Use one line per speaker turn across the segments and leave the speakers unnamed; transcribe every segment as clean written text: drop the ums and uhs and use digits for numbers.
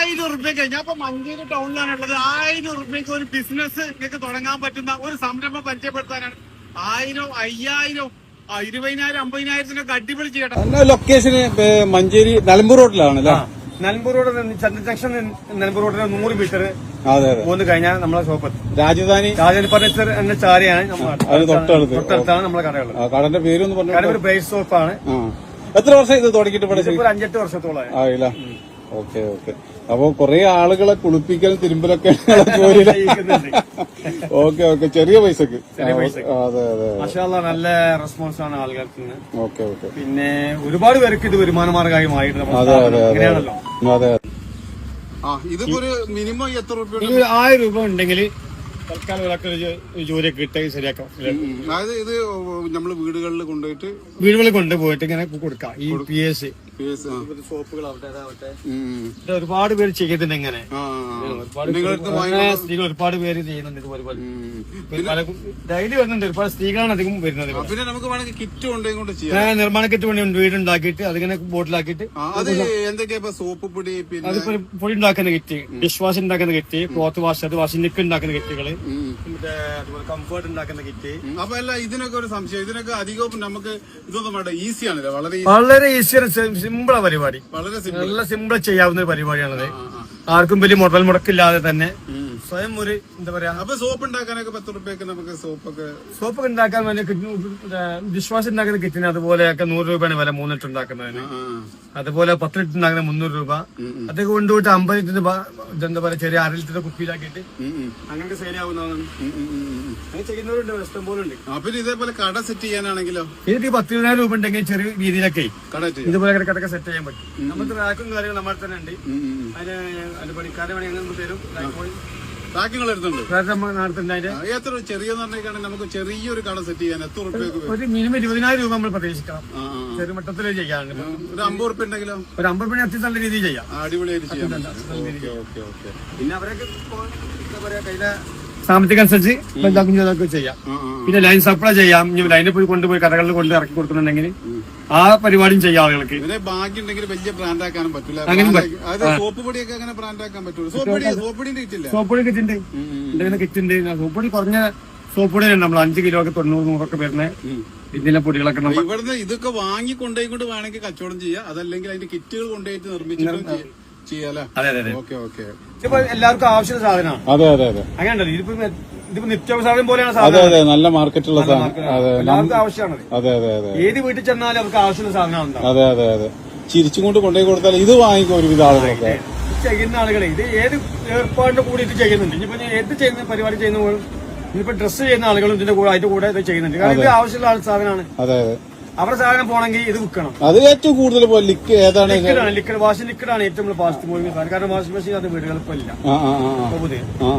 1000 ഞാൻ ഇപ്പൊ മഞ്ചേരി ടൗണിലാണുള്ളത്. 1000 ഒരു ബിസിനസ് നിങ്ങൾക്ക് തുടങ്ങാൻ പറ്റുന്ന ഒരു സംരംഭം പരിചയപ്പെടുത്താനാണ്. 1000, 5000, 20,000, 50,000 അടിപൊളി ചെയ്യട്ടെ.
ലൊക്കേഷന് മഞ്ചേരി നിലമ്പൂർ റോഡിലാണല്ലേ?
നിലമ്പൂർ റോഡ് ചന്ദ്ര ജംഗ്ഷൻ നിലമ്പൂർ റോഡിന് 100 മീറ്റർ പോന്ന് കഴിഞ്ഞാൽ നമ്മളെ ഷോപ്പ്
രാജധാനി
ഫർണിച്ചർ എന്ന ചാരിയാണ് തൊട്ടടുത്താണ് നമ്മളെ കടകൾ.
കടന്റെ പേരൊന്ന് പറഞ്ഞു.
ബ്രേസ് ഷോപ്പാണ്.
എത്ര വർഷം ഇത് തുടങ്ങിയിട്ട്?
5-8 വർഷത്തോളമായി.
ആയില്ല. Okay okay. അപ്പൊ കൊറേ ആളുകളെ കുളിപ്പിക്കലും തിരുമ്പലൊക്കെ ഓക്കെ ഓക്കെ. ചെറിയ പൈസക്ക്. അതെ അതെ.
മാഷാഅല്ലാഹ് നല്ല റെസ്പോൺസ് ആണ് ആളുകൾക്ക്.
Okay okay.
പിന്നെ ഒരുപാട് പേർക്ക് ഇത് വരുമാന മാർഗമായി മാറിയിട്ടുണ്ട്. അങ്ങനെയാണല്ലോ.
അതെ.
ഇതിപ്പോ ഒരു മിനിമം എത്ര രൂപ?
1000 രൂപ ഉണ്ടെങ്കിൽ തൽക്കാലം ഒരാൾക്ക് ജോലിയൊക്കെ കിട്ടി ശരിയാക്കാം.
അതായത് ഇത് നമ്മള് വീടുകളിൽ
കൊണ്ടുപോയിട്ട് ഇങ്ങനെ കൊടുക്കാം. ഈ PS സോപ്പുകൾ ഒരുപാട് പേര് ചെയ്യുന്നുണ്ട്. ഇങ്ങനെ സ്ത്രീകൾ ഒരുപാട് പേര് ചെയ്യുന്നുണ്ട്. ഡെയിലി വരുന്നുണ്ട്. ഒരുപാട് സ്ത്രീകളാണ് അധികം വരുന്നത്.
പിന്നെ നമുക്ക് വേണമെങ്കിൽ കിറ്റ് കൊണ്ടുകൊണ്ട് ചെയ്യാം.
നിർമ്മാണ കിറ്റ് വേണ്ടി വീടുണ്ടാക്കിയിട്ട് അതിങ്ങനെ ബോട്ടിലാക്കിയിട്ട്
എന്തൊക്കെയാ സോപ്പ് പൊടി,
അതിപ്പോ പൊടി ഉണ്ടാക്കുന്ന കിറ്റ്, ഡിഷ് വാഷ് ഉണ്ടാക്കുന്ന kit, cloth wash, washing liquid ഉണ്ടാക്കുന്ന കിറ്റുകള്, മറ്റേ അതുപോലെ കംഫർട്ട് ഉണ്ടാക്കുന്ന കിറ്റ്.
അപ്പൊ അല്ല, ഇതിനൊക്കെ ഒരു സംശയം, ഇതിനൊക്കെ അധികം നമുക്ക് ഇതൊന്നും വേണ്ട, ഈസിയാണല്ലോ.
വളരെ ഈസിയാണ്, സിമ്പിളാ പരിപാടി. നല്ല സിമ്പിൾ ചെയ്യാവുന്ന ഒരു പരിപാടിയാണത്. ആർക്കും വലിയ മുടക്കില്ലാതെ തന്നെ സ്വയം ഒരു എന്താ പറയാ.
അപ്പൊ സോപ്പ് ഉണ്ടാക്കാനൊക്കെ 10 രൂപയ്ക്ക് നമുക്ക്
സോപ്പ് ഉണ്ടാക്കാൻ വേണ്ടി ഡിഷ് വാഷ് ഉണ്ടാക്കുന്ന കിറ്റിന് അതുപോലെയൊക്കെ 100 രൂപയാണ് വില 3 ലിറ്റർ ഉണ്ടാക്കുന്നതിന്. അതുപോലെ 10 ലിറ്റർ ഉണ്ടാക്കുന്ന 300 രൂപ. അതൊക്കെ കൊണ്ടുപോയിട്ട് 50 ലിറ്റർ എന്താ പറയാ ചെറിയ 1/2 ലിറ്റർ കുപ്പിയിലാക്കിയിട്ട് അങ്ങനെയൊക്കെ സെയിൽ ആവുന്നതാണ്. അങ്ങനെ ചെയ്യുന്നവരുണ്ട്, ഇഷ്ടം പോലെ ഉണ്ട്.
പിന്നെ ഇതേപോലെ കട സെറ്റ് ചെയ്യാനാണെങ്കിലോ
ഇതിന് 10,000 രൂപ ഉണ്ടെങ്കിൽ ചെറിയ രീതിയിലൊക്കെ ഇതുപോലെ കടക്കെ സെറ്റ് ചെയ്യാൻ പറ്റും. നമുക്ക് റാക്കും കാര്യങ്ങളും നമ്മുടെ തന്നെ ഉണ്ട്. അതിന് പണിക്കാരെ പണി അങ്ങനെ തരും.
എത്ര ചെറിയ നമുക്ക് ചെറിയൊരു കട സെറ്റ് ചെയ്യാൻ എത്ര രൂപ?
ഒരു മിനിമം 20,000 രൂപ നമ്മൾ പ്രതീക്ഷിക്കാം. ചെറിയ മട്ടത്തിൽ ചെയ്യാൻ
ഒരു 50 രൂപ ഉണ്ടെങ്കിലോ?
ഒരു 50 രൂപ അത്യാവശ്യം നല്ല രീതിയിൽ ചെയ്യാം.
അടിപൊളിയായിട്ട് ചെയ്യാം.
പിന്നെ അവരൊക്കെ എന്താ പറയാ കയ്യിലെ സാമ്പത്തിക അനുസരിച്ച് ഇതൊക്കെ ചെയ്യാം. പിന്നെ ലൈൻ സപ്ലൈ ചെയ്യാം. ലൈനിൽ പോയി കൊണ്ടുപോയി കടകളിൽ കൊണ്ട് ഇറക്കി കൊടുക്കുന്നുണ്ടെങ്കിൽ ആ പരിപാടിയും ചെയ്യാം ആളുകൾക്ക്.
ബാക്കി ഉണ്ടെങ്കിൽ വലിയ ബ്രാൻഡ് ആക്കാനും പറ്റില്ല.
അങ്ങനെ
സോപ്പ് പൊടിയൊക്കെ അങ്ങനെ ബ്രാൻഡ് ആക്കാൻ പറ്റുള്ളൂ.
സോപ്പ് പൊടി കിറ്റുണ്ട്, കിറ്റുണ്ട്. സോപ്പ് പൊടി കുറഞ്ഞ സോപ്പ് പൊടി നമ്മൾ 5 കിലോക്ക് 90-100 വരുന്നത് ഇതിലെ പൊടികളൊക്കെ
ഇവിടുന്ന് ഇതൊക്കെ വാങ്ങി കൊണ്ടുപോയിക്കൊണ്ട് വേണമെങ്കിൽ കച്ചവടം ചെയ്യാം. അതല്ലെങ്കിൽ അതിന്റെ കിറ്റുകൾ കൊണ്ടുപോയിട്ട് നിർമ്മിച്ചിട്ട് ചെയ്യാലോ.
അതെ അതെ.
Okay okay.
ഇപ്പൊ എല്ലാവർക്കും ആവശ്യമുള്ള സാധനമാണ്.
അതെ അതെ അതെ.
അങ്ങനെയുണ്ടല്ലോ. ഇതിപ്പോ നിത്യാവസാധനം പോലെയാണ്
സാധനം. അതെ അതെ. നല്ല മാർക്കറ്റുള്ള സാധനം.
എല്ലാവർക്കും ആവശ്യമാണ്.
അതെ അതെ അതെ.
ഏത് വീട്ടിൽ ചെന്നാലും അവർക്ക് ആവശ്യമുള്ള സാധനമാണ്.
അതെ അതെ അതെ. ചിരിച്ചും കൊണ്ട് കൊണ്ടുപോയി കൊടുത്താൽ ഇത് വാങ്ങിക്കും ഒരുവിധ ആളുകളൊക്കെ.
ചെയ്യുന്ന ആളുകളെ ഇത് ഏത് ഏർപ്പാടിന്റെ കൂടെ ഇത് ചെയ്യുന്നുണ്ട്. ഇനിയിപ്പോ ഏത് ചെയ്യുന്ന പരിപാടി ചെയ്യുന്ന ഇനിയിപ്പോ ഡ്രസ്സ് ചെയ്യുന്ന ആളുകളും ഇതിന്റെ കൂടെ അതിന്റെ കൂടെ ഇത് ചെയ്യുന്നുണ്ട്. കാരണം ഇത് ആവശ്യമുള്ള സാധനമാണ്.
അതെ അതെ.
അവരുടെ സാധനം പോണെങ്കിൽ ഇത് വിൽക്കണം.
അത് ഏറ്റവും കൂടുതൽ ഏതാണ്?
ലിക്വിഡ് വാഷിംഗ് ലിക്വിഡാണ് ഏറ്റവും ഫാസ്റ്റ് മൂവിങ് സാധനം. കാരണം വാഷിംഗ് മെഷീൻ അത് വീടുകളിൽ ഇപ്പൊ ഇല്ല.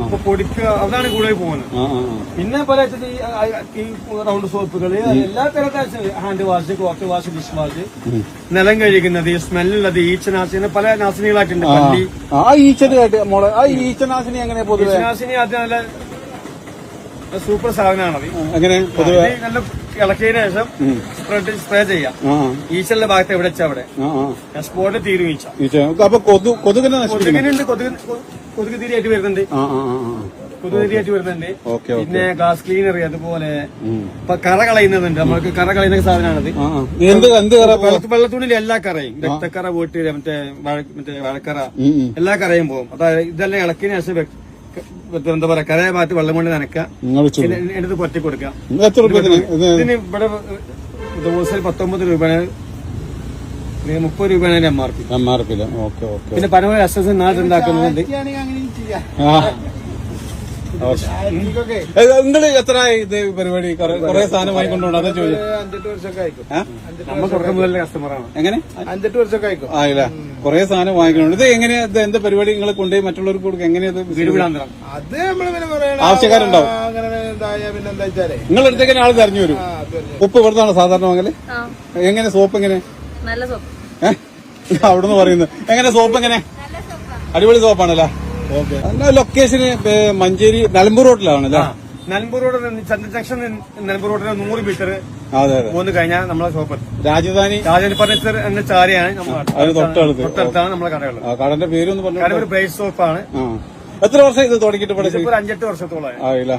ഇപ്പൊ പൊടിക്കുക അതാണ് കൂടുതൽ പോകുന്നത്. പിന്നെ പല ഈ റൗണ്ട് സോപ്പുകള്, എല്ലാ തരത്തിലും hand wash, cloth wash, dish wash, നിലം കഴുകുന്നത്, സ്മെല്ലുള്ളത്, ഈച്ചനാശിനി, പല നാശിനികളായിട്ടുണ്ട്.
ഈച്ചനാശിനി എങ്ങനെ?
ഈച്ചനാശിനി അത് നല്ല സൂപ്പർ സാധനമാണത്.
അങ്ങനെ
നല്ല ഇളക്കിയതിനു ശേഷം സ്പ്രേ ചെയ്യാം. ഈച്ചലിന്റെ ഭാഗത്ത് എവിടെ വെച്ചാൽ അവിടെ സ്പോട്ടിൽ തീരും ഈച്ച.
അപ്പൊ കൊതുകിനുണ്ട്,
കൊതുക് തിരിയായിട്ട് വരുന്നുണ്ട്. കൊതുകുതിരിയായിട്ട് വരുന്നുണ്ട്. പിന്നെ ഗ്ലാസ് ക്ലീനർ, അതുപോലെ കറ കളയുന്നതുണ്ട്. നമുക്ക് കറ കളയുന്ന സാധനമാണത്. വെള്ളത്തുണിയിൽ എല്ലാ കറയും, രക്തക്കറ, വീട്ടിൽ മറ്റേ വഴക്കറ, എല്ലാ കറയും പോകും. അതായത് ഇതെല്ലാം ഇളക്കിയതിനു ശേഷം എന്താ പറയാ കരയെ ഭാഗത്ത് വെള്ളം കൊണ്ട് നനക്കുക, എടുത്ത് കൊറ്റി കൊടുക്കുക. ഇതിന് ഇവിടെ ഹോൾസെയിൽ 19 രൂപയാണ്, 30 രൂപയാണ് MRP. പിന്നെ പരമാവധി SS നാട്ടിൽ ഉണ്ടാക്കുന്നുണ്ട്.
നിങ്ങള് എത്ര ഇത് പരിപാടി കുറെ സാധനം വാങ്ങിക്കൊണ്ടുണ്ട്? അതാ ചോദിച്ചു.
5-8 വർഷമൊക്കെ ആയിക്കും. നമ്മൾ തുടക്കം മുതലുള്ള കസ്റ്റമറാണ്.
എങ്ങനെ?
5-8 വർഷമൊക്കെ ആയിക്കും.
ആയില്ല. കുറെ സാധനം വാങ്ങിക്കുന്നുണ്ട്. ഇത് എങ്ങനെയാ? എന്ത് പരിപാടി നിങ്ങളെ കൊണ്ടുപോയി മറ്റുള്ളവർക്ക് കൊടുക്കുക? എങ്ങനെയത്?
അത് നമ്മള്
ആവശ്യക്കാരുണ്ടാവും. നിങ്ങളുടെ അടുത്തേക്ക് ആള് തെരഞ്ഞു വരും. ഉപ്പ് ഇവിടുന്നാണ് സാധാരണ വാങ്ങല്? എങ്ങനെ സോപ്പ് എങ്ങനെ? അവിടുന്ന് പറയുന്നത് എങ്ങനെ? സോപ്പ് എങ്ങനെ? അടിപൊളി സോപ്പാണല്ലേ? ഓക്കെ. ലൊക്കേഷന് മഞ്ചേരി നിലമ്പൂർ റോഡിലാണല്ലേ?
നിലമ്പൂർ റോഡ് ചന്ദ്ര ജംഗ്ഷൻ നിലമ്പൂർ റോഡിന് 100 മീറ്റർ
അതെ അതെ
പോന്ന് കഴിഞ്ഞാൽ നമ്മളെ ഷോപ്പ്
രാജധാനി
ഫർണിച്ചർ എന്ന ചാരിയാണ്
അതിന് തൊട്ടടുത്ത്
തൊട്ടടുത്താണ് നമ്മളെ കടകൾ.
കടന്റെ പേരൊന്ന് പറഞ്ഞു.
കട ഒരു ബ്രേസ് ഷോപ്പാണ്.
എത്ര വർഷം ഇത് തുടങ്ങിയിട്ട്
ഇതിപ്പോ ഒരു 5-8 വർഷത്തോളമായി.
ആയില്ല.